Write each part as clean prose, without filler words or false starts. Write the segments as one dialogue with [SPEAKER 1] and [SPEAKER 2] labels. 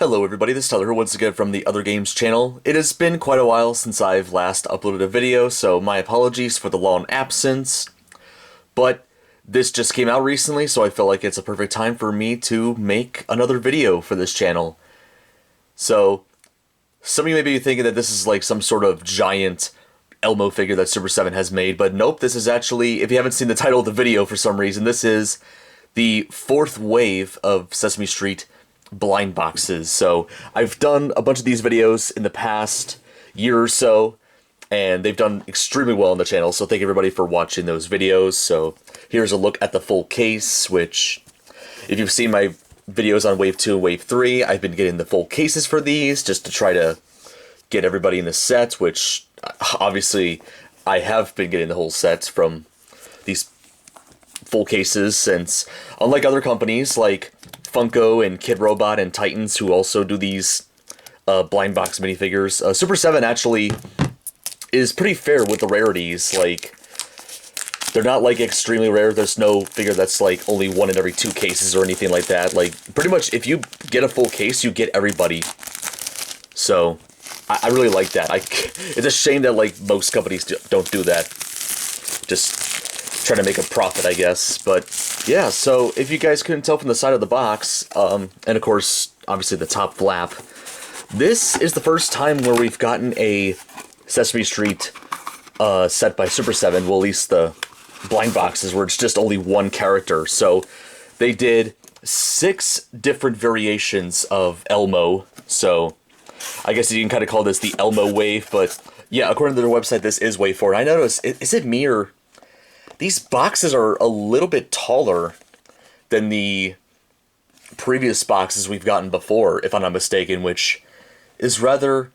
[SPEAKER 1] Hello everybody, this is Tyler here once again from the Other Games channel. It has been quite a while since I've last uploaded a video, so my apologies for the long absence. But this just came out recently, so I feel like it's a perfect time for me to make another video for this channel. So, some of you may be thinking that this is like some sort of giant Elmo figure that Super7 has made, but nope, this is actually, if you haven't seen the title of the video for some reason, this is the fourth wave of Sesame Street blind boxes. So I've done a bunch of these videos in the past year or so, and they've done extremely well on the channel, so thank everybody for watching those videos. So here's a look at the full case, which, if you've seen my videos on Wave 2 and Wave 3, I've been getting the full cases for these, just to try to get everybody in the set, which, obviously, I have been getting the whole sets from these full cases, since, unlike other companies, like Funko and Kid Robot and Titans, who also do these blind box minifigures, Super7 actually is pretty fair with the rarities. Like, they're not like extremely rare. There's no figure that's like only one in every 2 cases or anything like that. Like, pretty much if you get a full case, you get everybody. So I really like that. It's a shame that like most companies don't do that. Just trying to make a profit, I guess. But yeah, so if you guys couldn't tell from the side of the box, and of course, obviously the top flap, this is the first time where we've gotten a Sesame Street set by Super7, well, at least the blind boxes, where it's just only one character. So they did 6 different variations of Elmo, so I guess you can kind of call this the Elmo wave, but yeah, according to their website, this is wave 4. And I noticed, is it me or these boxes are a little bit taller than the previous boxes we've gotten before, if I'm not mistaken, which is rather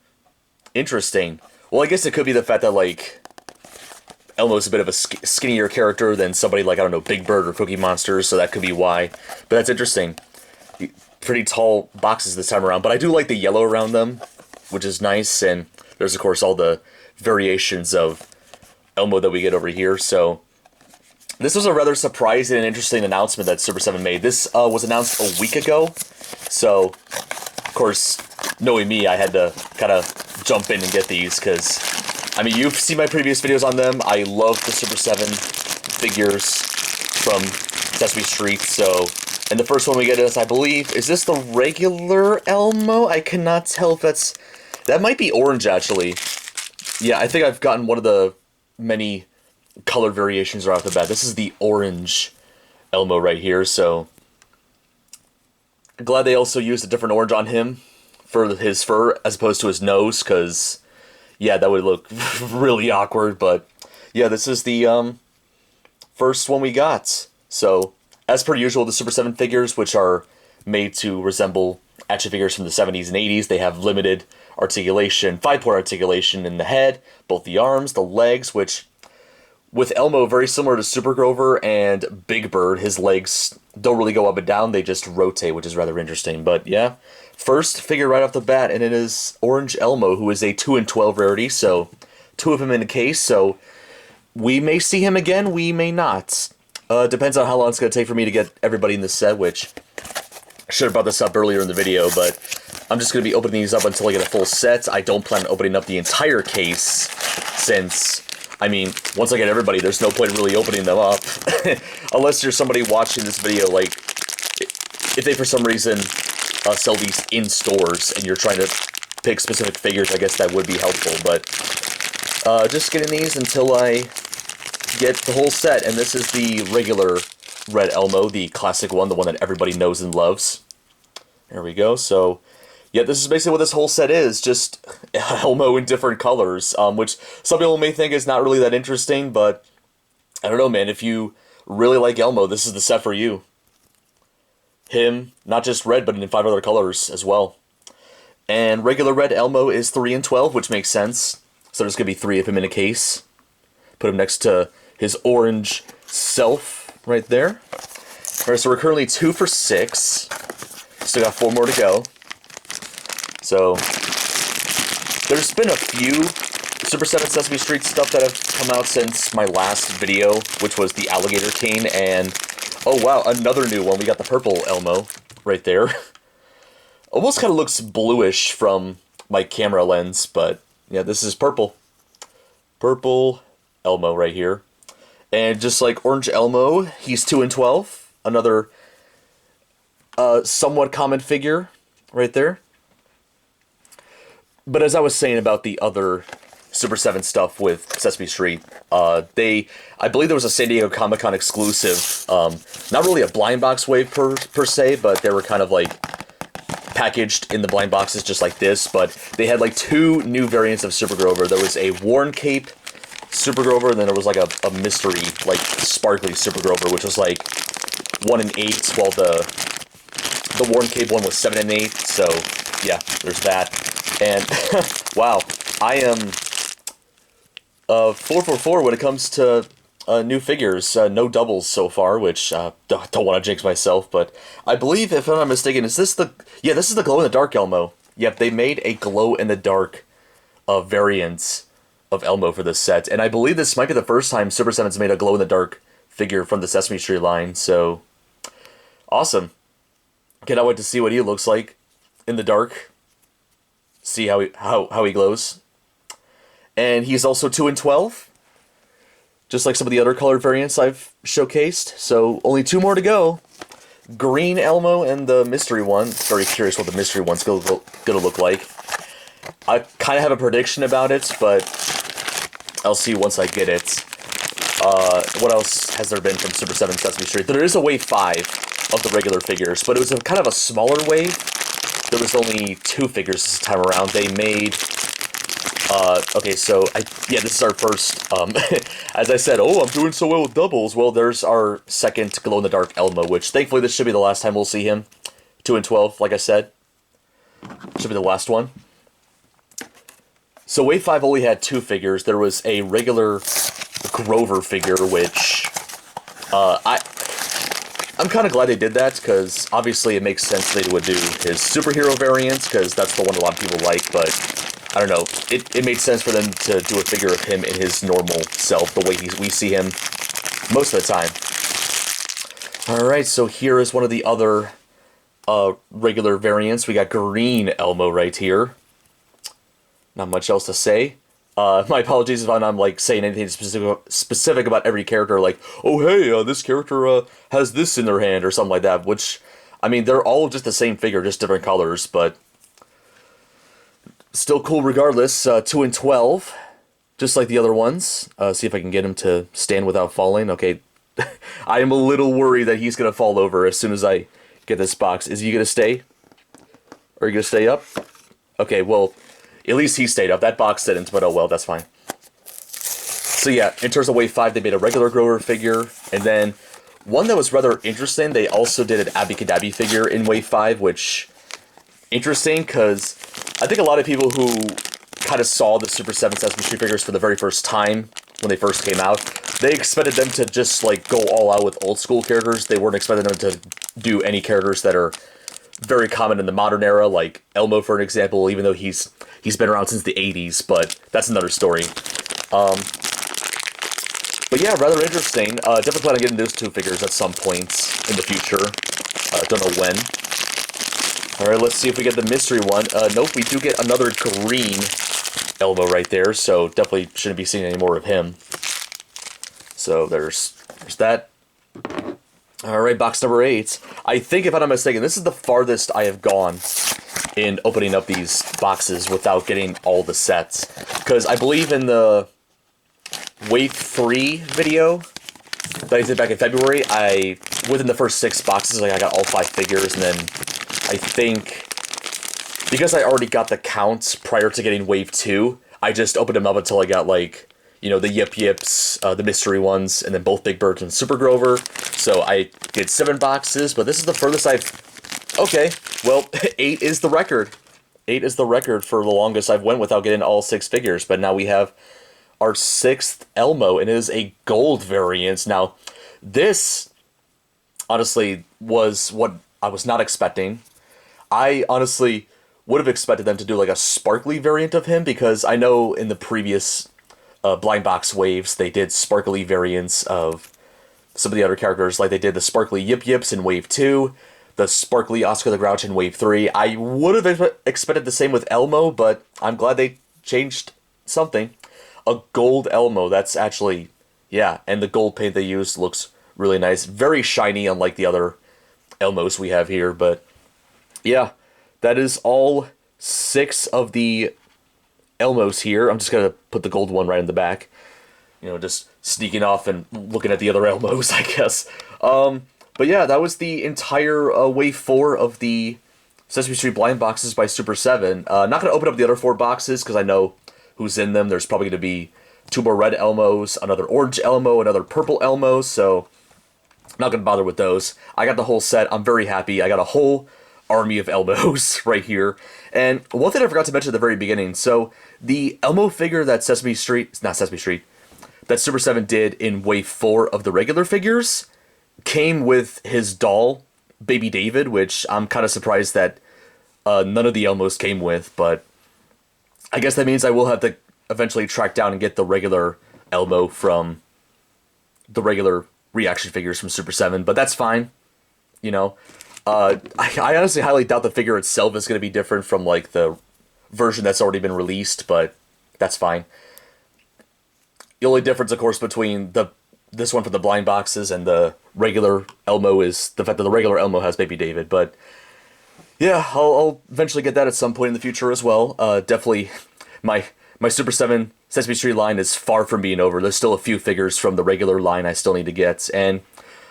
[SPEAKER 1] interesting. Well, I guess it could be the fact that, like, Elmo's a bit of a skinnier character than somebody like, I don't know, Big Bird or Cookie Monster, so that could be why. But that's interesting. Pretty tall boxes this time around, but I do like the yellow around them, which is nice, and there's, of course, all the variations of Elmo that we get over here, so this was a rather surprising and interesting announcement that Super7 made. This was announced a week ago, so, of course, knowing me, I had to kind of jump in and get these, because, I mean, you've seen my previous videos on them. I love the Super7 figures from Sesame Street, so, and the first one we get is, I believe, is this the regular Elmo? I cannot tell if that might be orange, actually. Yeah, I think I've gotten one of the many color variations right off the bat. This is the orange Elmo right here, so I'm glad they also used a different orange on him for his fur as opposed to his nose, because yeah, that would look really awkward. But yeah, this is the first one we got. So as per usual, the Super7 figures, which are made to resemble action figures from the 70s and 80s, they have limited articulation, 5-point articulation in the head, both the arms, the legs, which with Elmo, very similar to Super Grover and Big Bird, his legs don't really go up and down, they just rotate, which is rather interesting. But yeah, first figure right off the bat, and it is Orange Elmo, who is a 2 in 12 rarity, so 2 of him in a case, so we may see him again, we may not. Depends on how long it's going to take for me to get everybody in the set, which I should have brought this up earlier in the video, but I'm just going to be opening these up until I get a full set. I don't plan on opening up the entire case, since, I mean, once I get everybody, there's no point in really opening them up. Unless you're somebody watching this video, like, if they for some reason sell these in stores and you're trying to pick specific figures, I guess that would be helpful. But just getting these until I get the whole set. And this is the regular red Elmo, the classic one, the one that everybody knows and loves. There we go. So yeah, this is basically what this whole set is, just Elmo in different colors, which some people may think is not really that interesting, but I don't know, man. If you really like Elmo, this is the set for you. Him, not just red, but in 5 other colors as well. And regular red Elmo is 3 in 12, which makes sense. So there's going to be 3 of him in a case. Put him next to his orange self right there. Alright, so we're currently 2 for 6. Still got 4 more to go. So, there's been a few Super7 Sesame Street stuff that have come out since my last video, which was the alligator cane, and oh wow, another new one. We got the purple Elmo right there. Almost kind of looks bluish from my camera lens, but yeah, this is purple. Purple Elmo right here. And just like Orange Elmo, he's 2 and 12. Another somewhat common figure right there. But as I was saying about the other Super 7 stuff with Sesame Street, I believe there was a San Diego Comic-Con exclusive, not really a blind box wave per se, but they were kind of like packaged in the blind boxes just like this, but they had like 2 new variants of Super Grover. There was a worn cape Super Grover, and then there was like a mystery, like sparkly Super Grover, which was like 1 and 8, while the worn cape one was 7 and 8, so yeah, there's that. And wow, I am 4 for 4 when it comes to new figures. No doubles so far, which don't want to jinx myself, but I believe, if I'm not mistaken, is this the... Yeah, this is the glow-in-the-dark Elmo. Yep, they made a glow-in-the-dark variant of Elmo for this set, and I believe this might be the first time Super 7's made a glow-in-the-dark figure from the Sesame Street line, so... Awesome. Cannot wait to see what he looks like in the dark. See how he glows. And he's also 2 and 12. Just like some of the other colored variants I've showcased. So only 2 more to go. Green Elmo and the mystery one. Very curious what the mystery one's gonna look like. I kind of have a prediction about it, but I'll see once I get it. What else has there been from Super 7 Sesame Street? There is a Wave 5 of the regular figures, but it was kind of a smaller wave. There was only 2 figures this time around. They made... okay, so, yeah, this is our first, as I said, oh, I'm doing so well with doubles. Well, there's our second glow-in-the-dark Elmo, which thankfully this should be the last time we'll see him. 2 and 12, like I said. Should be the last one. So Wave 5 only had 2 figures. There was a regular Grover figure, which, I'm kind of glad they did that, because obviously it makes sense they would do his superhero variant, because that's the one a lot of people like, but I don't know, it made sense for them to do a figure of him in his normal self, the way we see him most of the time. Alright, so here is one of the other regular variants. We got Green Elmo right here. Not much else to say. My apologies if I'm like saying anything specific about every character, like, oh hey, this character has this in their hand or something like that, which, I mean, they're all just the same figure, just different colors, but still cool regardless. 2 and 12, just like the other ones. See if I can get him to stand without falling. Okay, I am a little worried that he's going to fall over as soon as I get this box. Is he going to stay? Are you going to stay up? Okay, well... At least he stayed up. That box didn't, but oh well, that's fine. So yeah, in terms of Wave 5, they made a regular Grover figure, and then one that was rather interesting, they also did an Abby figure in Wave 5, which... Interesting, because I think a lot of people who kind of saw the Super 7 Sesame Street figures for the very first time, when they first came out, they expected them to just, like, go all out with old school characters. They weren't expecting them to do any characters that are very common in the modern era, like Elmo, for an example, even though he's been around since the 80s, but that's another story. But yeah, rather interesting. Definitely plan on getting those 2 figures at some point in the future. Don't know when. Alright, let's see if we get the mystery one. Nope, we do get another green Elmo right there, so definitely shouldn't be seeing any more of him. So there's that. Alright, box number 8. I think, if I'm not mistaken, this is the farthest I have gone in opening up these boxes without getting all the sets. Because I believe in the Wave 3 video that I did back in February, within the first 6 boxes, I got all 5 figures, and then I think, because I already got the counts prior to getting Wave 2, I just opened them up until I got, like, you know, the Yip Yips, the mystery ones, and then both Big Birds and Super Grover. So I did 7 boxes, but this is the furthest I've... Okay, well, 8 is the record. 8 is the record for the longest I've went without getting all 6 figures, but now we have our 6th Elmo, and it is a gold variant. Now, this, honestly, was what I was not expecting. I honestly would have expected them to do, like, a sparkly variant of him, because I know in the previous blind box waves, they did sparkly variants of some of the other characters, like they did the sparkly Yip Yips in Wave 2, the sparkly Oscar the Grouch in Wave 3. I would have expected the same with Elmo, but I'm glad they changed something. A gold Elmo, that's actually, yeah, and the gold paint they used looks really nice. Very shiny, unlike the other Elmos we have here, but yeah, that is all 6 of the Elmos here. I'm just gonna put the gold one right in the back. You know, just sneaking off and looking at the other Elmos, I guess. But yeah, that was the entire Wave 4 of the Sesame Street blind boxes by Super7. Not going to open up the other 4 boxes because I know who's in them. There's probably going to be 2 more red Elmos, another orange Elmo, another purple Elmo, so not going to bother with those. I got the whole set. I'm very happy. I got a whole army of Elmos right here. And one thing I forgot to mention at the very beginning, so the Elmo figure that that Super7 did in Wave 4 of the regular figures came with his doll, Baby David, which I'm kind of surprised that none of the Elmos came with, but I guess that means I will have to eventually track down and get the regular Elmo from the regular reaction figures from Super7, but that's fine, you know. I honestly highly doubt the figure itself is going to be different from, like, the version that's already been released, but that's fine. The only difference, of course, between this one for the blind boxes and the regular Elmo is the fact that the regular Elmo has Baby David. But yeah, I'll eventually get that at some point in the future as well. Definitely, my Super7 Sesame Street line is far from being over. There's still a few figures from the regular line I still need to get. And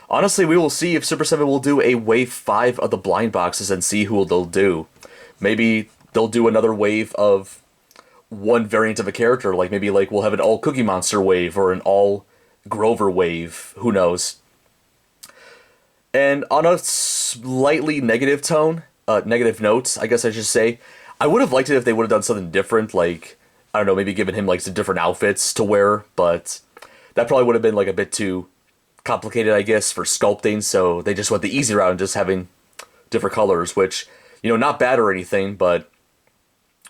[SPEAKER 1] honestly, we will see if Super7 will do a Wave 5 of the blind boxes and see who they'll do. Maybe they'll do another wave of one variant of a character. Like maybe like we'll have an all Cookie Monster wave or an all Grover wave, who knows. And on a slightly negative tone, negative notes, I guess I should say, I would have liked it if they would have done something different, like, I don't know, maybe given him like some different outfits to wear, but that probably would have been like a bit too complicated, I guess, for sculpting, so they just went the easy route and just having different colors, which, you know, not bad or anything, but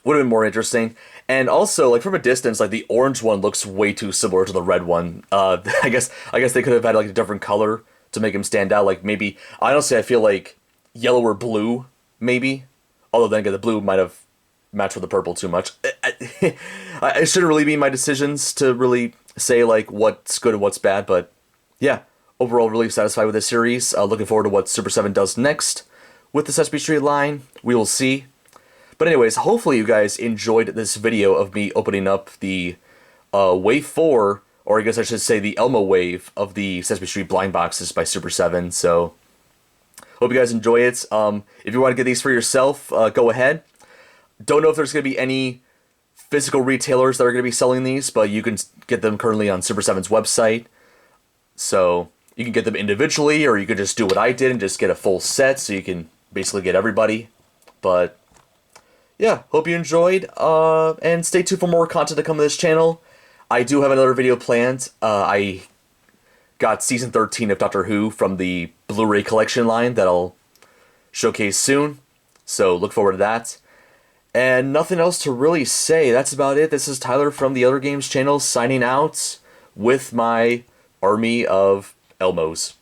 [SPEAKER 1] would have been more interesting. And also, like, from a distance, like, the orange one looks way too similar to the red one. I guess they could have had, like, a different color to make him stand out. Like, maybe, honestly, I feel like yellow or blue, maybe. Although, then again, the blue might have matched with the purple too much. It shouldn't really be my decisions to really say, like, what's good and what's bad. But, yeah, overall, really satisfied with this series. Looking forward to what Super7 does next with the Sesame Street line. We will see. But anyways, hopefully you guys enjoyed this video of me opening up the Wave 4, or I guess I should say the Elmo Wave of the Sesame Street blind boxes by Super7. So, hope you guys enjoy it. If you want to get these for yourself, go ahead. Don't know if there's going to be any physical retailers that are going to be selling these, but you can get them currently on Super7's website. So, you can get them individually, or you could just do what I did and just get a full set, so you can basically get everybody. But yeah, hope you enjoyed, and stay tuned for more content to come to this channel. I do have another video planned. I got Season 13 of Doctor Who from the Blu-ray collection line that I'll showcase soon, so look forward to that. And nothing else to really say. That's about it. This is Tyler from the Other Games channel signing out with my army of Elmos.